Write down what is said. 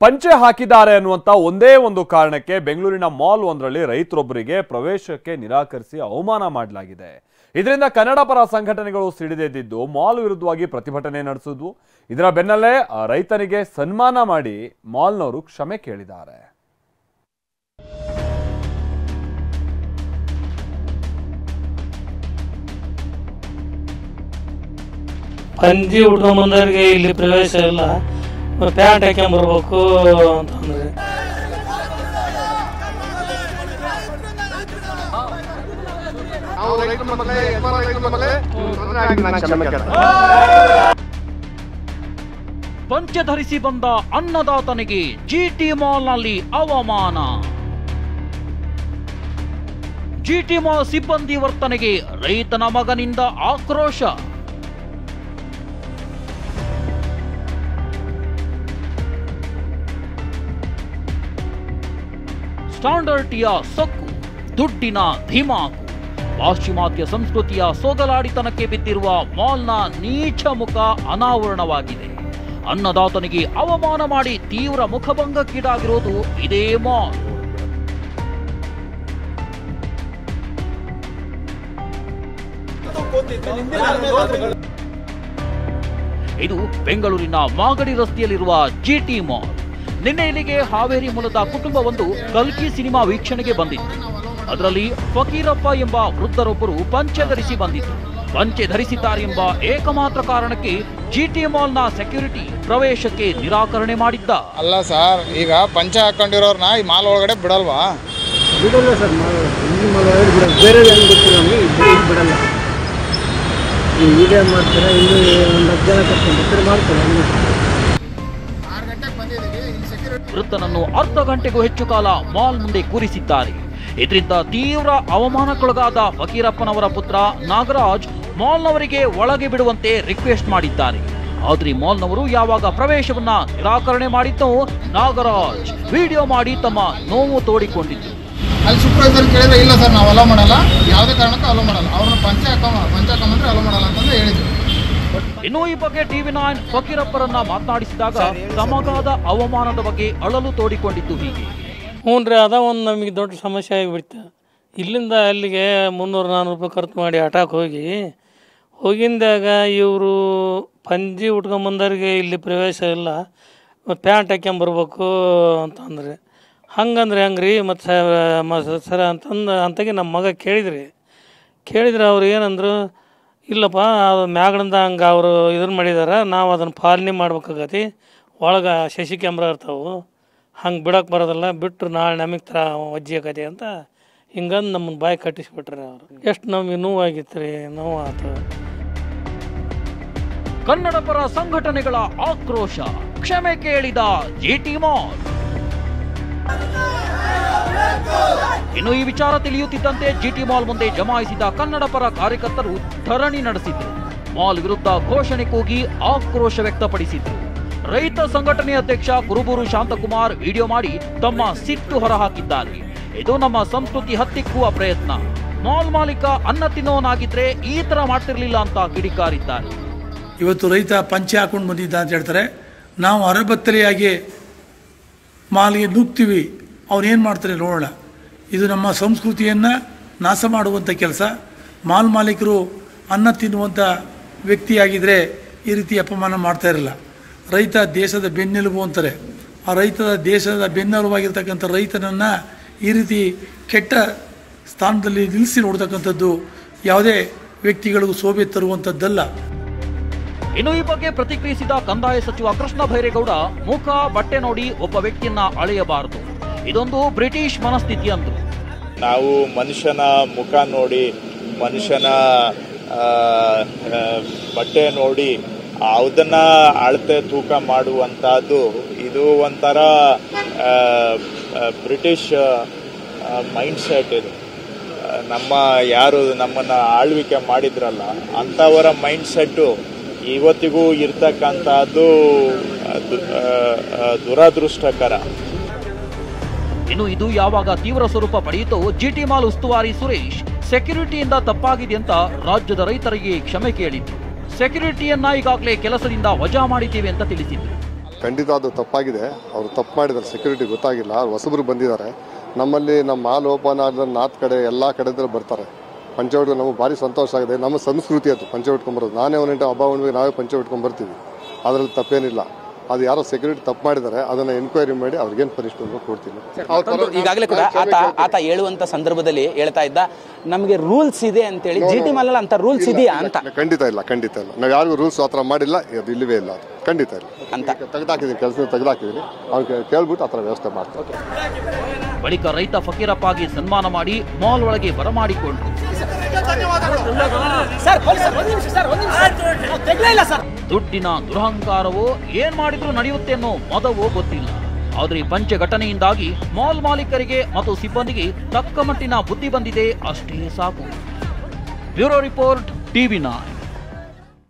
ಪಂಚೆ ಹಾಕಿದ್ದಾರೆ ಅನ್ನುವಂತ ಒಂದೇ ಒಂದು ಕಾರಣಕ್ಕೆ ಬೆಂಗಳೂರಿನ ಮಾಲ್ ಒಂದರಲ್ಲಿ ರೈತರೊಬ್ಬರಿಗೆ ಪ್ರವೇಶಕ್ಕೆ ನಿರಾಕರಿಸಿ ಅವಮಾನ ಮಾಡಲಾಗಿದೆ. ಇದರಿಂದ ಕನ್ನಡ ಪರ ಸಂಘಟನೆಗಳು ಸಿಡಿದೆದ್ದಿದ್ದು ಮಾಲ್ ವಿರುದ್ಧವಾಗಿ ಪ್ರತಿಭಟನೆ ನಡೆಸಿದ್ವು. ಇದರ ಬೆನ್ನಲ್ಲೇ ರೈತನಿಗೆ ಸನ್ಮಾನ ಮಾಡಿ ಮಾಲ್ನವರು ಕ್ಷಮೆ ಕೇಳಿದ್ದಾರೆ. ಪಂಜಿ ಉಟ್ಕೊಂಡ್ ಬಂದವರಿಗೆ ಇಲ್ಲಿ ಪ್ರವೇಶ ಇಲ್ಲ, ಪ್ಯಾಂಟ್ ಹಾಕೊಂಬರ್ಬೇಕು ಅಂತಂದ್ರೆ ಪಂಚೆ ಧರಿಸಿ ಬಂದ ಅನ್ನದಾತನಿಗೆ ಜಿಟಿ ಮಾಲ್ನಲ್ಲಿ ಅವಮಾನ. ಜಿಟಿ ಮಾಲ್ ಸಿಬ್ಬಂದಿ ವರ್ತನೆಗೆ ರೈತನ ಮಗನಿಂದ ಆಕ್ರೋಶ. ಸ್ಟ್ಯಾಂಡರ್ಡ್ ಟಿಯ ಸೊಕ್ಕು, ದುಡ್ಡಿನ ಧಿಮಾಕು, ಪಾಶ್ಚಿಮಾತ್ಯ ಸಂಸ್ಕೃತಿಯ ಸೋಗಲಾಡಿತನಕ್ಕೆ ಬಿದ್ದಿರುವ ಮಾಲ್ನ ನೀಚ ಮುಖ ಅನಾವರಣವಾಗಿದೆ. ಅನ್ನದಾತನಿಗೆ ಅವಮಾನ ಮಾಡಿ ತೀವ್ರ ಮುಖಭಂಗಕ್ಕೀಡಾಗಿರೋದು ಇದೇ ಮಾಲ್. ಇದು ಬೆಂಗಳೂರಿನ ಮಾಗಡಿ ರಸ್ತೆಯಲ್ಲಿರುವ ಜಿಟಿ ಮಾಲ್. ನಿನ್ನೆ ಇಲ್ಲಿಗೆ ಹಾವೇರಿ ಮೂಲದ ಕುಟುಂಬವೊಂದು ಕಲ್ಕಿ ಸಿನಿಮಾ ವೀಕ್ಷಣೆಗೆ ಬಂದಿತ್ತು. ಅದರಲ್ಲಿ ಫಕೀರಪ್ಪ ಎಂಬ ವೃದ್ಧರೊಬ್ಬರು ಪಂಚೆ ಧರಿಸಿ ಬಂದಿದ್ರು. ಪಂಚೆ ಧರಿಸಿದ್ದಾರೆಂಬ ಏಕಮಾತ್ರ ಕಾರಣಕ್ಕೆ ಜಿಟಿ ಮಾಲ್ನ ಸೆಕ್ಯೂರಿಟಿ ಪ್ರವೇಶಕ್ಕೆ ನಿರಾಕರಣೆ ಮಾಡಿದ್ದ. ಅಲ್ಲ ಸರ್, ಈಗ ಪಂಚೆ ಹಾಕೊಂಡಿರೋರ್ನ ಈ ಮಾಲ್ ಒಳಗಡೆ ಬಿಡಲ್ವಾ? ಬಿಡಲ್ಲ ಸರ್, ಬೇರೆ ಬಿಡಲ್ಲ. ಈ ವಿಡಿಯೋ ಮಾಡ್ತಾರೆ, ಇನ್ನೂ ಒಂದು 10 ಜನ ಕರ್ಕೊಂಡು ಮಾಡ್ತಾರೆ. ವೃದ್ಧನನ್ನು ಅರ್ಧ ಗಂಟೆಗೂ ಹೆಚ್ಚು ಕಾಲ ಮಾಲ್ ಮುಂದೆ ಕೂರಿಸಿದ್ದಾರೆ. ಇದರಿಂದ ತೀವ್ರ ಅವಮಾನಕ್ಕೊಳಗಾದ ಫಕೀರಪ್ಪನವರ ಪುತ್ರ ನಾಗರಾಜ್ ಮಾಲ್ನವರಿಗೆ ಒಳಗೆ ಬಿಡುವಂತೆ ರಿಕ್ವೆಸ್ಟ್ ಮಾಡಿದ್ದಾರೆ. ಆದ್ರೆ ಮಾಲ್ನವರು ಯಾವಾಗ ಪ್ರವೇಶವನ್ನ ನಿರಾಕರಣೆ ಮಾಡಿದ್ದೋ ನಾಗರಾಜ್ ವಿಡಿಯೋ ಮಾಡಿ ತಮ್ಮ ನೋವು ತೋಡಿಕೊಂಡಿದ್ರು. ಅಲ್ಲಿ ಸೂಪರ್ವೈಸರ್ ಕೇಳಿದ್ರೆ ಇಲ್ಲ ಸರ್, ನಾವು ಅಲೋ ಮಾಡಲ್ಲ, ಯಾವುದೇ ಕಾರಣಕ್ಕೂ ಅಲೋ ಮಾಡಲ್ಲ, ಅವ್ರನ್ನ ಪಂಚೆ ಹಾಕೊಂಡ್ರೆ ಅಲೋ ಮಾಡಲ್ಲ ಅಂತಂದು ಹೇಳಿದ್ರು. ಇನ್ನು ಈ ಬಗ್ಗೆ TV9 ಫಕೀರಪ್ಪರನ್ನ ಮಾತನಾಡಿಸಿದಾಗ ತಮಗಾದ ಅವಮಾನದ ಬಗ್ಗೆ ಅಳಲು ತೋಡಿಕೊಂಡಿದ್ದು ಹೀಗೆ. ಹ್ಞೂನ್ರಿ, ಅದ ಒಂದು ನಮಗೆ ದೊಡ್ಡ ಸಮಸ್ಯೆ ಆಗಿಬಿಡ್ತು. ಇಲ್ಲಿಂದ ಅಲ್ಲಿಗೆ 300-400 ರೂಪಾಯಿ ಖರ್ಚು ಮಾಡಿ ಆಟಕ್ಕೆ ಹೋಗಿಂದಾಗ ಇವರು ಪಂಜಿ ಉಟ್ಕೊಂಬಂದವ್ರಿಗೆ ಇಲ್ಲಿ ಪ್ರವೇಶ ಇಲ್ಲ, ಪ್ಯಾಂಟ್ ಹಾಕ್ಯಂಬರ್ಬೇಕು ಅಂತಂದ್ರೆ ಹಂಗಂದ್ರೆ ಹೆಂಗ್ರಿ ಮತ್ತು ಸರ ಅಂತಂಗೆ ನಮ್ಮ ಮಗ ಕೇಳಿದ್ರೆ ಅವ್ರು ಏನಂದ್ರು, ಇಲ್ಲಪ್ಪ ಅದು ಮ್ಯಾಗಡಿಂದ ಹಂಗೆ ಅವರು ಇದನ್ನು ಮಾಡಿದಾರೆ, ನಾವು ಅದನ್ನು ಪಾಲನೆ ಮಾಡ್ಬೇಕಾಗತಿ, ಒಳಗೆ ಶಶಿ ಕ್ಯಾಮ್ರಾ ಇರ್ತಾವೆ, ಹಂಗೆ ಬಿಡೋಕೆ ಬರೋದಿಲ್ಲ, ಬಿಟ್ಟರು ನಾಳೆ ನಮಗೆ ಥರ ವಜ್ಜಿ ಆಗತಿ ಅಂತ ಹಿಂಗಂದು ನಮ್ಮನ್ನು ಬಾಯಿ ಕಟ್ಟಿಸ್ಬಿಟ್ರಿ ಅವರು. ಎಷ್ಟು ನಮಗೆ ನೋವಾಗಿತ್ತು ರೀ, ನೋವು ಆಯ್ತು. ಕನ್ನಡ ಪರ ಸಂಘಟನೆಗಳ ಆಕ್ರೋಶ, ಕ್ಷಮೆ ಕೇಳಿದ ಜಿಟಿ ಮಾಲ್. ಇನ್ನು ಈ ವಿಚಾರ ತಿಳಿಯುತ್ತಿದ್ದಂತೆ ಜಿಟಿ ಮಾಲ್ ಮುಂದೆ ಜಮಾಯಿಸಿದ ಕನ್ನಡ ಪರ ಕಾರ್ಯಕರ್ತರು ಧರಣಿ ನಡೆಸಿದ್ರು. ಮಾಲ್ ವಿರುದ್ಧ ಘೋಷಣೆ ಕೂಗಿ ಆಕ್ರೋಶ ವ್ಯಕ್ತಪಡಿಸಿದ್ರು. ರೈತ ಸಂಘಟನೆ ಅಧ್ಯಕ್ಷ ಕುರುಬೂರು ಶಾಂತಕುಮಾರ್ ವಿಡಿಯೋ ಮಾಡಿ ತಮ್ಮ ಸಿಟ್ಟು ಹೊರಹಾಕಿದ್ದಾರೆ. ಇದು ನಮ್ಮ ಸಂಸ್ಕೃತಿ ಹತ್ತಿಕ್ಕುವ ಪ್ರಯತ್ನ. ಮಾಲ್ ಮಾಲೀಕ ಅನ್ನ ತಿನ್ನೋನಾಗಿದ್ರೆ ಈ ತರ ಮಾಡ್ತಿರ್ಲಿಲ್ಲ ಅಂತ ಕಿಡಿಕಾರಿದ್ದಾರೆ. ಇವತ್ತು ರೈತ ಪಂಚೆ ಹಾಕೊಂಡು ಬಂದಿದ್ದ ಅಂತ ಹೇಳ್ತಾರೆ, ನಾವು ಅರಬತ್ತಲೆಯಾಗಿ ಮಾಲ್ಗೆ ನುಗ್ತೀವಿ, ಅವ್ರೇನು ಮಾಡ್ತಾರೆ ನೋಡೋಣ. ಇದು ನಮ್ಮ ಸಂಸ್ಕೃತಿಯನ್ನು ನಾಶ ಮಾಡುವಂಥ ಕೆಲಸ. ಮಾಲ್ ಮಾಲೀಕರು ಅನ್ನ ತಿನ್ನುವಂಥ ವ್ಯಕ್ತಿಯಾಗಿದ್ದರೆ ಈ ರೀತಿ ಅಪಮಾನ ಮಾಡ್ತಾ ಇರಲ್ಲ. ರೈತ ದೇಶದ ಬೆನ್ನೆಲುಬು ಅಂತಾರೆ. ಆ ದೇಶದ ಬೆನ್ನೆಲುಬಾಗಿರ್ತಕ್ಕಂಥ ರೈತನನ್ನು ಈ ರೀತಿ ಕೆಟ್ಟ ಸ್ಥಾನದಲ್ಲಿ ನಿಲ್ಲಿಸಿ ನೋಡ್ತಕ್ಕಂಥದ್ದು ಯಾವುದೇ ವ್ಯಕ್ತಿಗಳಿಗೂ ಶೋಭೆ ತರುವಂಥದ್ದಲ್ಲ. ಇನ್ನು ಈ ಬಗ್ಗೆ ಪ್ರತಿಕ್ರಿಯಿಸಿದ ಕಂದಾಯ ಸಚಿವ ಕೃಷ್ಣ ಭೈರೇಗೌಡ, ಮುಖ ಬಟ್ಟೆ ನೋಡಿ ಒಬ್ಬ ವ್ಯಕ್ತಿಯನ್ನ ಅಳೆಯಬಾರದು, ಇದೊಂದು ಬ್ರಿಟಿಷ್ ಮನಸ್ಥಿತಿ ಅಂದ್ರು. ನಾವು ಮನುಷ್ಯನ ಮುಖ ನೋಡಿ, ಮನುಷ್ಯನ ಬಟ್ಟೆ ನೋಡಿ ಅದನ್ನ ಅಳತೆ ತೂಕ ಮಾಡುವಂತಹದ್ದು ಇದು ಒಂಥರ ಬ್ರಿಟಿಷ್ ಮೈಂಡ್ ಸೆಟ್. ಇದು ಯಾರು ನಮ್ಮನ್ನ ಆಳ್ವಿಕೆ ಮಾಡಿದ್ರಲ್ಲ ಅಂಥವರ ಮೈಂಡ್ ಸೆಟ್ಟು ಇವತ್ತಿಗೂ ಇರ್ತಕ್ಕಂಥದ್ದು ದುರದೃಷ್ಟಕರ. ಇನ್ನು ಇದು ಯಾವಾಗ ತೀವ್ರ ಸ್ವರೂಪ ಪಡೆಯಿತೋ ಜಿಟಿ ಮಾಲ್ ಉಸ್ತುವಾರಿ ಸುರೇಶ್ ಸೆಕ್ಯೂರಿಟಿಯಿಂದ ತಪ್ಪಾಗಿದೆ ಅಂತ ರಾಜ್ಯದ ರೈತರಿಗೆ ಕ್ಷಮೆ ಕೇಳಿದ್ರು. ಸೆಕ್ಯೂರಿಟಿಯನ್ನ ಈಗಾಗಲೇ ಕೆಲಸದಿಂದ ವಜಾ ಮಾಡಿದ್ದೇವೆ ಅಂತ ತಿಳಿಸಿದ್ರು. ಖಂಡಿತ ಅದು ತಪ್ಪಾಗಿದೆ. ಅವರು ತಪ್ಪು ಮಾಡಿದ್ದಾರೆ, ಸೆಕ್ಯೂರಿಟಿ ಗೊತ್ತಾಗಿಲ್ಲ, ಹೊಸಬ್ರು ಬಂದಿದ್ದಾರೆ. ನಮ್ಮಲ್ಲಿ ನಮ್ಮ ಮಾಲ್ ಓಪನ್ ಆದ ನಾರ್ತ್ ಕಡೆ ಎಲ್ಲ ಕಡೆಯಿಂದ ಬರ್ತಾರೆ. ಪಂಚೆ ಉಟ್ಕೊಂಡು ನಮಗೆ ಭಾರಿ ಸಂತೋಷ ಆಗಿದೆ. ನಮ್ಮ ಸಂಸ್ಕೃತಿ ಅದು ಪಂಚೆ ಉಟ್ಕೊಂಬರೋದು. ನಾನೇ ಒಂದೆಂಟು ಹಬ್ಬ ಹುಣ್ಣಿಮೆಗೆ ನಾವೇ ಪಂಚೆ ಉಟ್ಕೊಂಡ್ಬರ್ತೀವಿ, ಅದರಲ್ಲಿ ತಪ್ಪೇನಿಲ್ಲ. ಅದು ಯಾರೋ ಸೆಕ್ಯೂರಿಟಿ ತಪ್ಪು ಮಾಡಿದ್ದಾರೆ, ಅದನ್ನು ಎನ್ಕ್ವೈರಿ ಮಾಡಿ ಅವ್ರಿಗೇನು ಪನಿಷ್ಮೆಂಟ್ ಕೊಡ್ತೀನಿ. ಈಗಾಗಲೇ ಕೂಡ ಆತ ಹೇಳುವಂತ ಸಂದರ್ಭದಲ್ಲಿ ಹೇಳ್ತಾ ಇದ್ದ, ನಮಗೆ ರೂಲ್ಸ್ ಇದೆ ಅಂತೇಳಿ. GT ಮಾಲ್ ಅಲ್ಲಿ ಅಂತ ರೂಲ್ಸ್ ಇದೆಯಾ ಅಂತ? ಖಂಡಿತ ಇಲ್ಲ. ನಾವು ಯಾರಿಗೂ ರೂಲ್ಸ್ ಆ ಥರ ಮಾಡಿಲ್ಲ, ಅದು ಇಲ್ಲವೇ ಇಲ್ಲ, ಅದು ಖಂಡಿತ ಇಲ್ಲ ಅಂತ ತೆಗೆದಾಕಿದ್ದೀನಿ. ಕೆಲಸ ತೆಗೆದಾಕಿದ್ದೀನಿ, ಅವ್ರಿಗೆ ಕೇಳ್ಬಿಟ್ಟು ಆ ಥರ ವ್ಯವಸ್ಥೆ ಮಾಡ್ತಾರೆ. ಬಳಿಕ ರೈತ ಫಕೀರಪ್ಪಾಗಿ ಸನ್ಮಾನ ಮಾಡಿ ಮಾಲ್ ಒಳಗೆ ಬರಮಾಡಿಕೊಂಡ್ರು. ದುಡ್ಡಿನ ದುರಹಂಕಾರವೋ ಏನ್ ಮಾಡಿದ್ರು ನಡೆಯುತ್ತೆ ಅನ್ನೋ ಮದವೋ ಗೊತ್ತಿಲ್ಲ. ಆದ್ರೆ ಈ ಪಂಚೆ ಘಟನೆಯಿಂದಾಗಿ ಮಾಲ್ ಮಾಲೀಕರಿಗೆ ಮತ್ತು ಸಿಬ್ಬಂದಿಗೆ ತಕ್ಕ ಮಟ್ಟಿನ ಬುದ್ಧಿ ಬಂದಿದೆ, ಅಷ್ಟೇ ಸಾಕು. Bureau report, TV9.